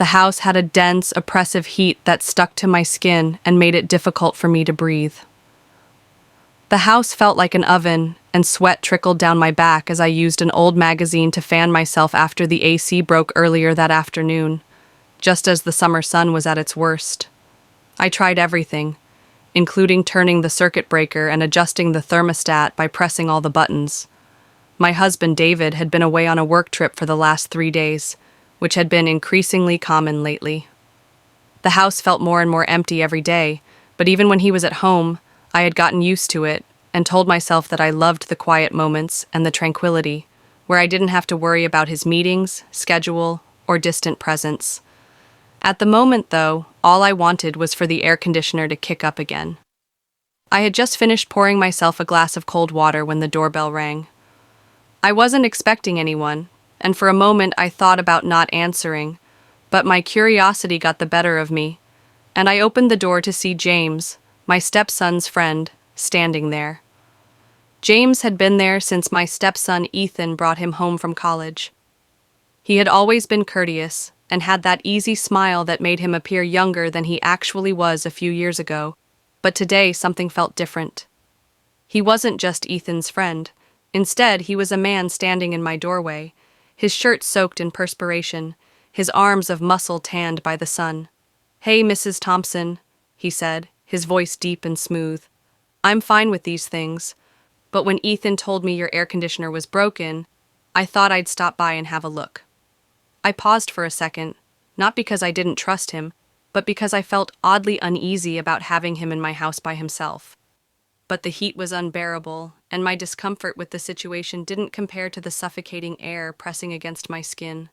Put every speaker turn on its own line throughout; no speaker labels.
The house had a dense, oppressive heat that stuck to my skin and made it difficult for me to breathe. The house felt like an oven, and sweat trickled down my back as I used an old magazine to fan myself after the AC broke earlier that afternoon, just as the summer sun was at its worst. I tried everything, including turning the circuit breaker and adjusting the thermostat by pressing all the buttons. My husband, David, had been away on a work trip for the last 3 days, which had been increasingly common lately. The house felt more and more empty every day, but even when he was at home, I had gotten used to it and told myself that I loved the quiet moments and the tranquility, where I didn't have to worry about his meetings, schedule, or distant presence. At the moment, though, all I wanted was for the air conditioner to kick up again. I had just finished pouring myself a glass of cold water when the doorbell rang. I wasn't expecting anyone, and for a moment I thought about not answering, but my curiosity got the better of me, and I opened the door to see James, my stepson's friend, standing there. James had been there since my stepson Ethan brought him home from college. He had always been courteous and had that easy smile that made him appear younger than he actually was a few years ago, but today something felt different. He wasn't just Ethan's friend. Instead, he was a man standing in my doorway, his shirt soaked in perspiration, his arms of muscle tanned by the sun. "Hey, Mrs. Thompson," he said, his voice deep and smooth. "I'm fine with these things, but when Ethan told me your air conditioner was broken, I thought I'd stop by and have a look." I paused for a second, not because I didn't trust him, but because I felt oddly uneasy about having him in my house by himself. But the heat was unbearable, and my discomfort with the situation didn't compare to the suffocating air pressing against my skin.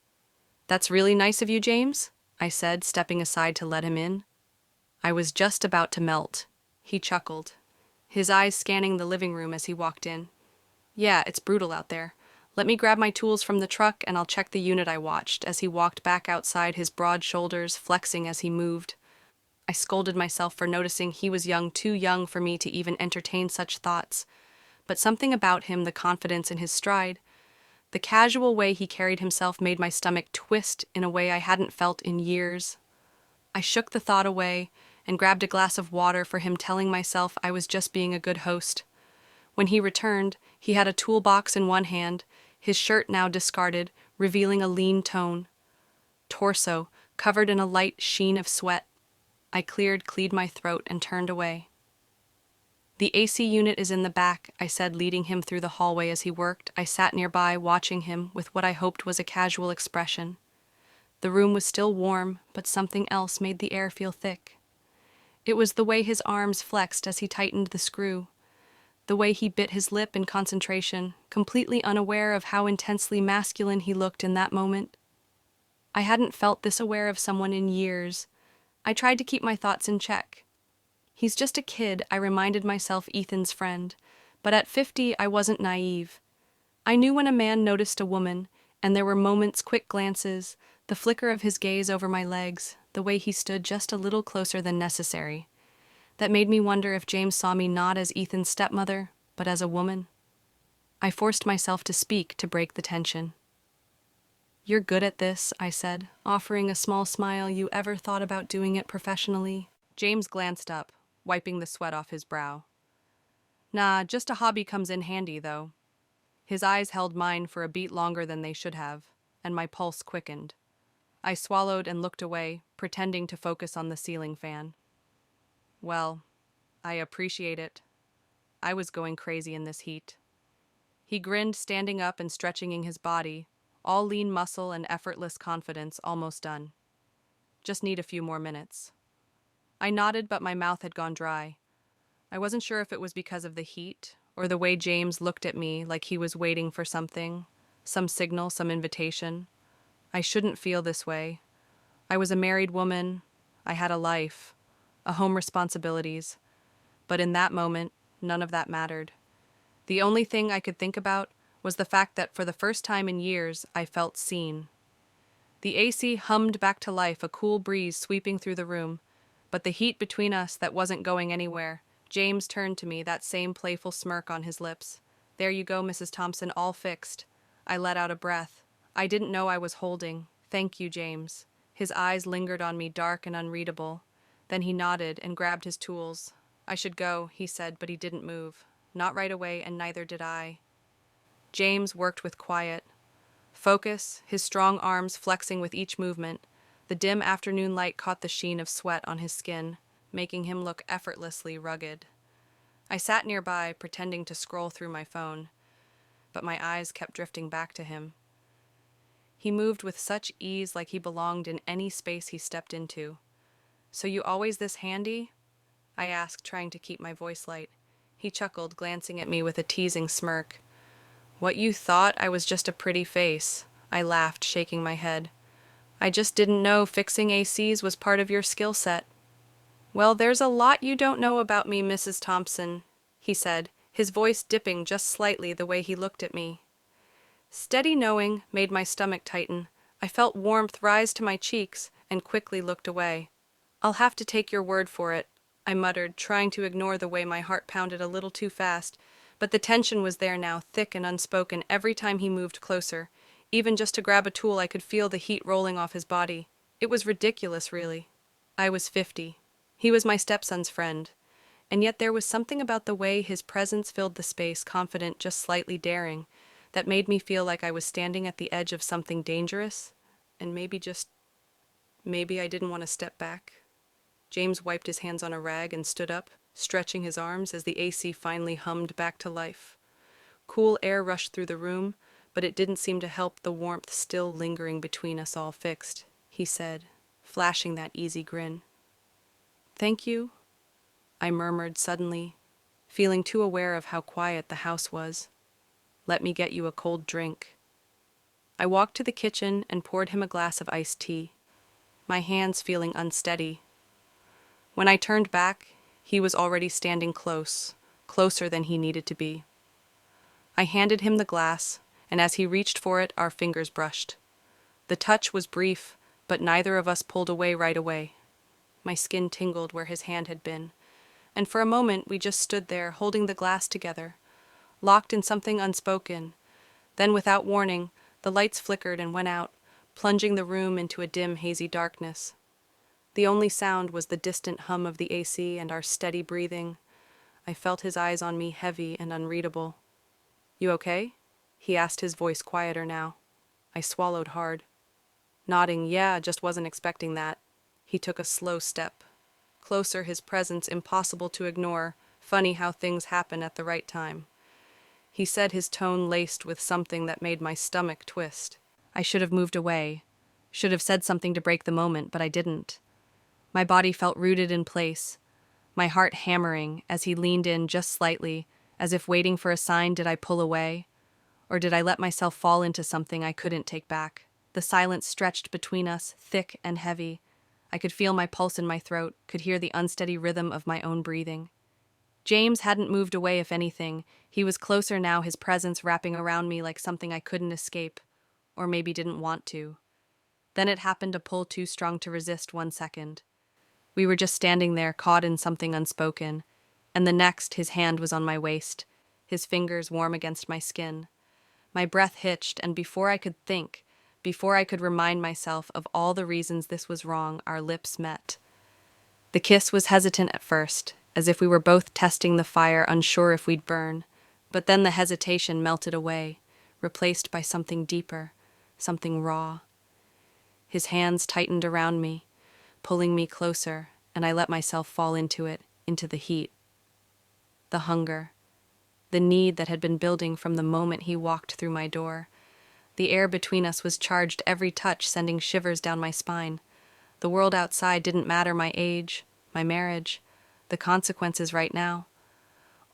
"That's really nice of you, James," I said, stepping aside to let him in. I was just about to melt. He chuckled, his eyes scanning the living room as he walked in. "Yeah, it's brutal out there. Let me grab my tools from the truck and I'll check the unit," I watched as he walked back outside, his broad shoulders flexing as he moved. I scolded myself for noticing he was too young for me to even entertain such thoughts. But something about him, the confidence in his stride, the casual way he carried himself made my stomach twist in a way I hadn't felt in years. I shook the thought away and grabbed a glass of water for him, telling myself I was just being a good host. When he returned, he had a toolbox in one hand, his shirt now discarded, revealing a lean torso, covered in a light sheen of sweat. I cleared my throat and turned away. "The AC unit is in the back," I said, leading him through the hallway as he worked. I sat nearby, watching him with what I hoped was a casual expression. The room was still warm, but something else made the air feel thick. It was the way his arms flexed as he tightened the screw, the way he bit his lip in concentration, completely unaware of how intensely masculine he looked in that moment. I hadn't felt this aware of someone in years. I tried to keep my thoughts in check. He's just a kid, I reminded myself, Ethan's friend. But at 50, I wasn't naive. I knew when a man noticed a woman, and there were moments, quick glances, the flicker of his gaze over my legs, the way he stood just a little closer than necessary. That made me wonder if James saw me not as Ethan's stepmother, but as a woman. I forced myself to speak to break the tension. "You're good at this," I said, offering a small smile. "You ever thought about doing it professionally?" James glanced up, wiping the sweat off his brow. "Nah, just a hobby comes in handy, though." His eyes held mine for a beat longer than they should have, and my pulse quickened. I swallowed and looked away, pretending to focus on the ceiling fan. "Well, I appreciate it. I was going crazy in this heat." He grinned, standing up and stretching his body, all lean muscle and effortless confidence, almost done. "Just need a few more minutes." I nodded, but my mouth had gone dry. I wasn't sure if it was because of the heat, or the way James looked at me like he was waiting for something, some signal, some invitation. I shouldn't feel this way. I was a married woman. I had a life, a home, responsibilities. But in that moment, none of that mattered. The only thing I could think about was the fact that for the first time in years, I felt seen. The AC hummed back to life, a cool breeze sweeping through the room, but the heat between us that wasn't going anywhere. James turned to me, that same playful smirk on his lips. "There you go, Mrs. Thompson, all fixed." I let out a breath. I didn't know I was holding. "Thank you, James." His eyes lingered on me, dark and unreadable. Then he nodded and grabbed his tools. I should go, he said, but he didn't move. Not right away, and neither did I. James worked with quiet focus, his strong arms flexing with each movement. The dim afternoon light caught the sheen of sweat on his skin, making him look effortlessly rugged. I sat nearby, pretending to scroll through my phone, but my eyes kept drifting back to him. He moved with such ease, like he belonged in any space he stepped into. "So you always this handy?" I asked, trying to keep my voice light. He chuckled, glancing at me with a teasing smirk. "What you thought I was just a pretty face," I laughed, shaking my head. "I just didn't know fixing ACs was part of your skill set." "Well, there's a lot you don't know about me, Mrs. Thompson," he said, his voice dipping just slightly the way he looked at me. Steady knowing made my stomach tighten. I felt warmth rise to my cheeks and quickly looked away. "I'll have to take your word for it," I muttered, trying to ignore the way my heart pounded a little too fast. But the tension was there now, thick and unspoken, every time he moved closer. Even just to grab a tool, I could feel the heat rolling off his body. It was ridiculous, really. I was 50. He was my stepson's friend. And yet there was something about the way his presence filled the space, confident, just slightly daring, that made me feel like I was standing at the edge of something dangerous, and maybe I didn't want to step back. James wiped his hands on a rag and stood up, stretching his arms as the AC finally hummed back to life. Cool air rushed through the room, but it didn't seem to help the warmth still lingering between us all fixed, he said, flashing that easy grin. "Thank you," I murmured suddenly, feeling too aware of how quiet the house was. "Let me get you a cold drink." I walked to the kitchen and poured him a glass of iced tea, my hands feeling unsteady. When I turned back, he was already standing closer than he needed to be. I handed him the glass, and as he reached for it, our fingers brushed. The touch was brief, but neither of us pulled away right away. My skin tingled where his hand had been, and for a moment we just stood there, holding the glass together, locked in something unspoken. Then, without warning, the lights flickered and went out, plunging the room into a dim, hazy darkness. The only sound was the distant hum of the AC and our steady breathing. I felt his eyes on me, heavy and unreadable. "You okay?" he asked, his voice quieter now. I swallowed hard. Nodding, "Yeah, just wasn't expecting that." He took a slow step. Closer, his presence impossible to ignore. Funny how things happen at the right time. He said, his tone laced with something that made my stomach twist. I should have moved away, should have said something to break the moment, but I didn't. My body felt rooted in place, my heart hammering as he leaned in just slightly, as if waiting for a sign. Did I pull away? Or did I let myself fall into something I couldn't take back? The silence stretched between us, thick and heavy. I could feel my pulse in my throat, could hear the unsteady rhythm of my own breathing. James hadn't moved away, if anything. He was closer now, his presence wrapping around me like something I couldn't escape, or maybe didn't want to. Then it happened, a pull too strong to resist. 1 second. We were just standing there, caught in something unspoken, and the next, his hand was on my waist, his fingers warm against my skin. My breath hitched, and before I could think, before I could remind myself of all the reasons this was wrong, our lips met. The kiss was hesitant at first, as if we were both testing the fire, unsure if we'd burn. But then the hesitation melted away, replaced by something deeper, something raw. His hands tightened around me, pulling me closer, and I let myself fall into it, into the heat. The hunger, the need that had been building from the moment he walked through my door. The air between us was charged, every touch sending shivers down my spine. The world outside didn't matter, my age, my marriage, the consequences right now.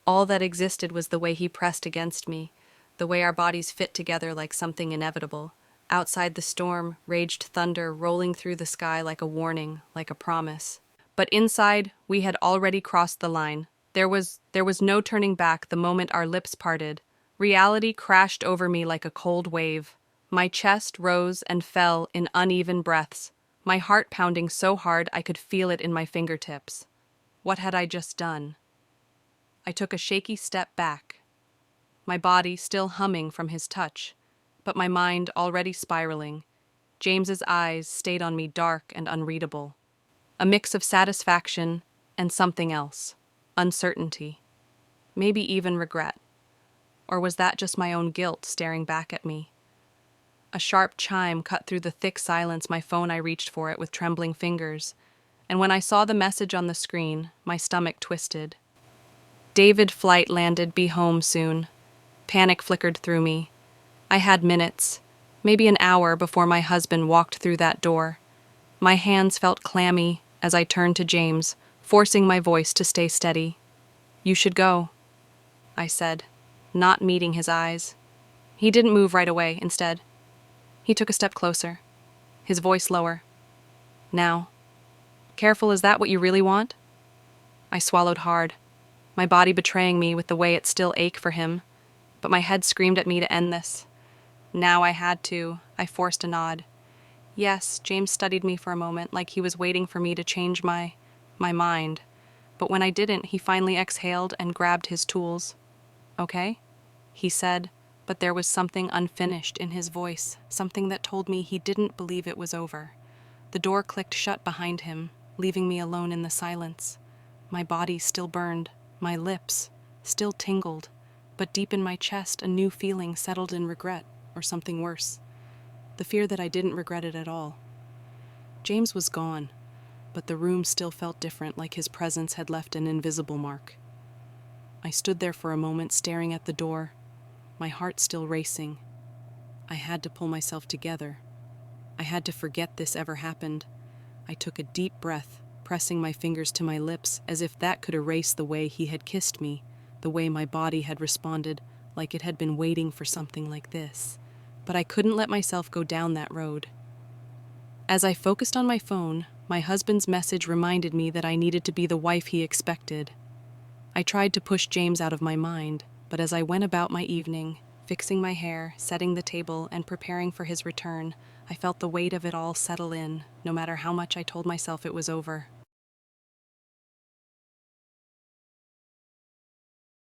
All that existed was the way he pressed against me, the way our bodies fit together like something inevitable. Outside, the storm raged, thunder rolling through the sky like a warning, like a promise. But inside, we had already crossed the line. There was no turning back the moment our lips parted. Reality crashed over me like a cold wave. My chest rose and fell in uneven breaths, my heart pounding so hard I could feel it in my fingertips. What had I just done? I took a shaky step back, my body still humming from his touch, but my mind already spiraling. James's eyes stayed on me, dark and unreadable. A mix of satisfaction and something else. Uncertainty. Maybe even regret. Or was that just my own guilt staring back at me? A sharp chime cut through the thick silence. My phone, I reached for it with trembling fingers, and when I saw the message on the screen, my stomach twisted. David, flight landed, be home soon. Panic flickered through me. I had minutes, maybe an hour, before my husband walked through that door. My hands felt clammy as I turned to James, forcing my voice to stay steady. You should go, I said, not meeting his eyes. He didn't move right away. Instead, he took a step closer, his voice lower. Now, careful, is that what you really want? I swallowed hard, my body betraying me with the way it still ached for him, but my head screamed at me to end this. Now I had to. I forced a nod. Yes, James studied me for a moment, like he was waiting for me to change my mind. But when I didn't, he finally exhaled and grabbed his tools. Okay? He said, but there was something unfinished in his voice, something that told me he didn't believe it was over. The door clicked shut behind him, leaving me alone in the silence. My body still burned, my lips still tingled, but deep in my chest a new feeling settled in regret, or something worse. The fear that I didn't regret it at all. James was gone, but the room still felt different, like his presence had left an invisible mark. I stood there for a moment, staring at the door, my heart still racing. I had to pull myself together. I had to forget this ever happened. I took a deep breath, pressing my fingers to my lips, as if that could erase the way he had kissed me, the way my body had responded, like it had been waiting for something like this. But I couldn't let myself go down that road. As I focused on my phone, my husband's message reminded me that I needed to be the wife he expected. I tried to push James out of my mind, but as I went about my evening, fixing my hair, setting the table, and preparing for his return, I felt the weight of it all settle in, no matter how much I told myself it was over.